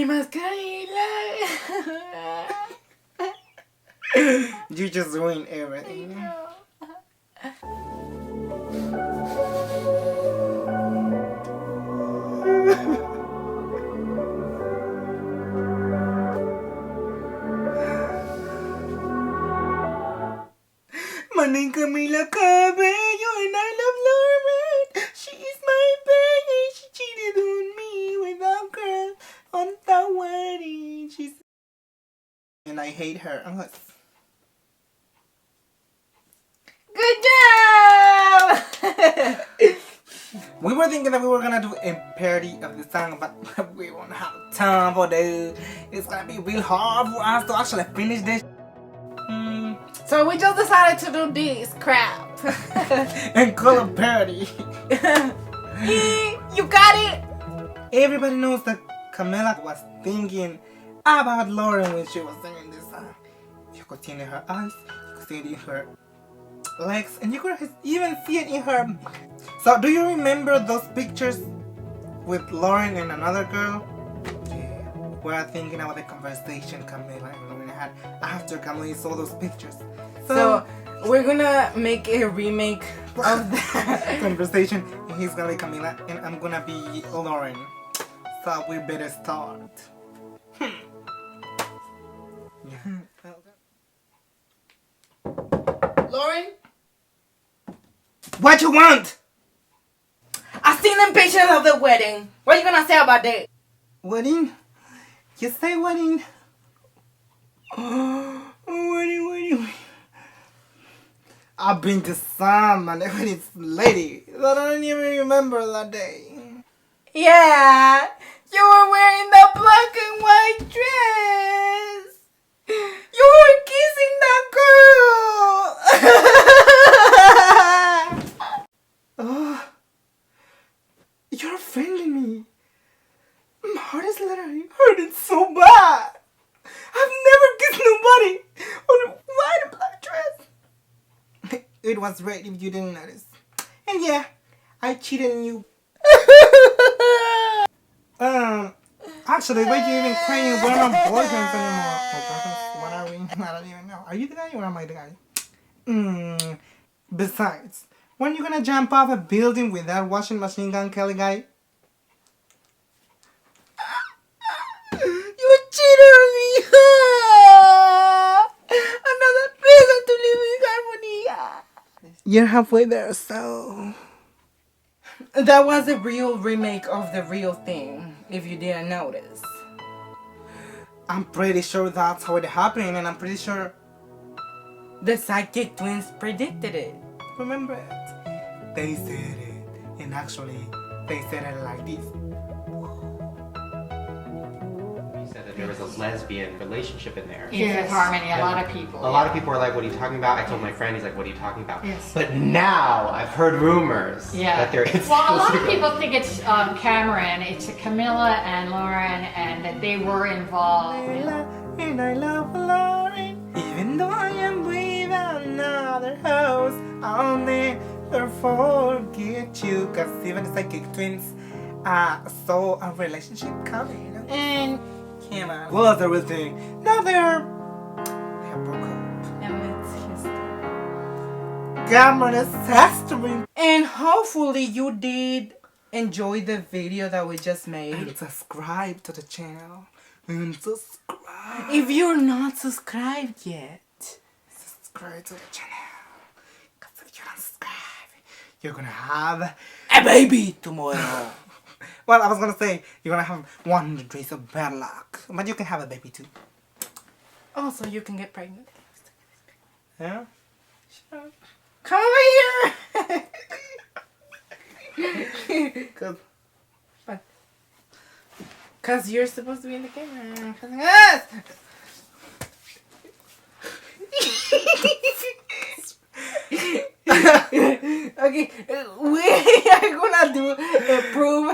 mi mascarilla. You just ruined everything. My name Camila Cabello and I love Lauren. She is my baby. She cheated on me with that girl on the wedding. And I hate her. Good job! We were thinking that we were gonna do a parody of the song, but we won't have time for that. It's gonna be real hard for us to actually finish this. So we just decided to do this crap. And call a parody. You got it? Everybody knows that Camila was thinking about Lauren when she was singing this song. You could see it in her eyes, you could see it in her legs, and you could even see it in her. So do you remember those pictures with Lauren and another girl? Yeah. We're thinking about the conversation Camila and Lauren had after Camila saw those pictures. So we're gonna make a remake of that conversation, and he's gonna be Camila and I'm gonna be Lauren. So we better start. Lauren? What you want? I seen them pictures of the wedding. What are you gonna say about that? Wedding? You say wedding? Wedding. I've been to some and it's lady. I don't even remember that day. Yeah, you were wearing the black and white dress. You were kissing that girl. Oh, you're offending me. My heart is literally hurting so bad. I've never kissed nobody on a white and black dress. It was red if you didn't notice. And yeah, I cheated on you. Actually, why you even crying? We're not boyfriends anymore. What are we? I don't even know. Are you the guy or am I the guy? Besides, when you gonna jump off a building with that washing machine gun Kelly guy? You cheated on me. Another reason to leave me, Harmonia. You're halfway there, so... That was a real remake of the real thing, if you didn't notice. I'm pretty sure that's how it happened, and I'm pretty sure... The psychic twins predicted it. Remember it? They said it, and actually, they said it like this. There was a lesbian relationship in there. Yes. Harmony, a lot of people were like, what are you talking about? I told my friend, he's like, what are you talking about? Yes. But now I've heard rumors that there is. Well, a lot of people think it's Camren, it's Camila and Lauren, and that they were involved. And I love Lauren, even though I am with another house, I'll never forget you. Cause even the psychic twins saw a relationship coming. And was everything. Now they broke up. And it's history. Camren is history. And hopefully you did enjoy the video that we just made. And subscribe to the channel. And subscribe. If you're not subscribed yet, subscribe to the channel. Because if you don't subscribe, you're gonna have a baby tomorrow. Well, I was gonna say, you're gonna have 100 days of bad luck. But you can have a baby too. Also, you can get pregnant. Yeah? Sure. Come over here! Cause you're supposed to be in the camera. Yes! Okay, we are gonna do a proof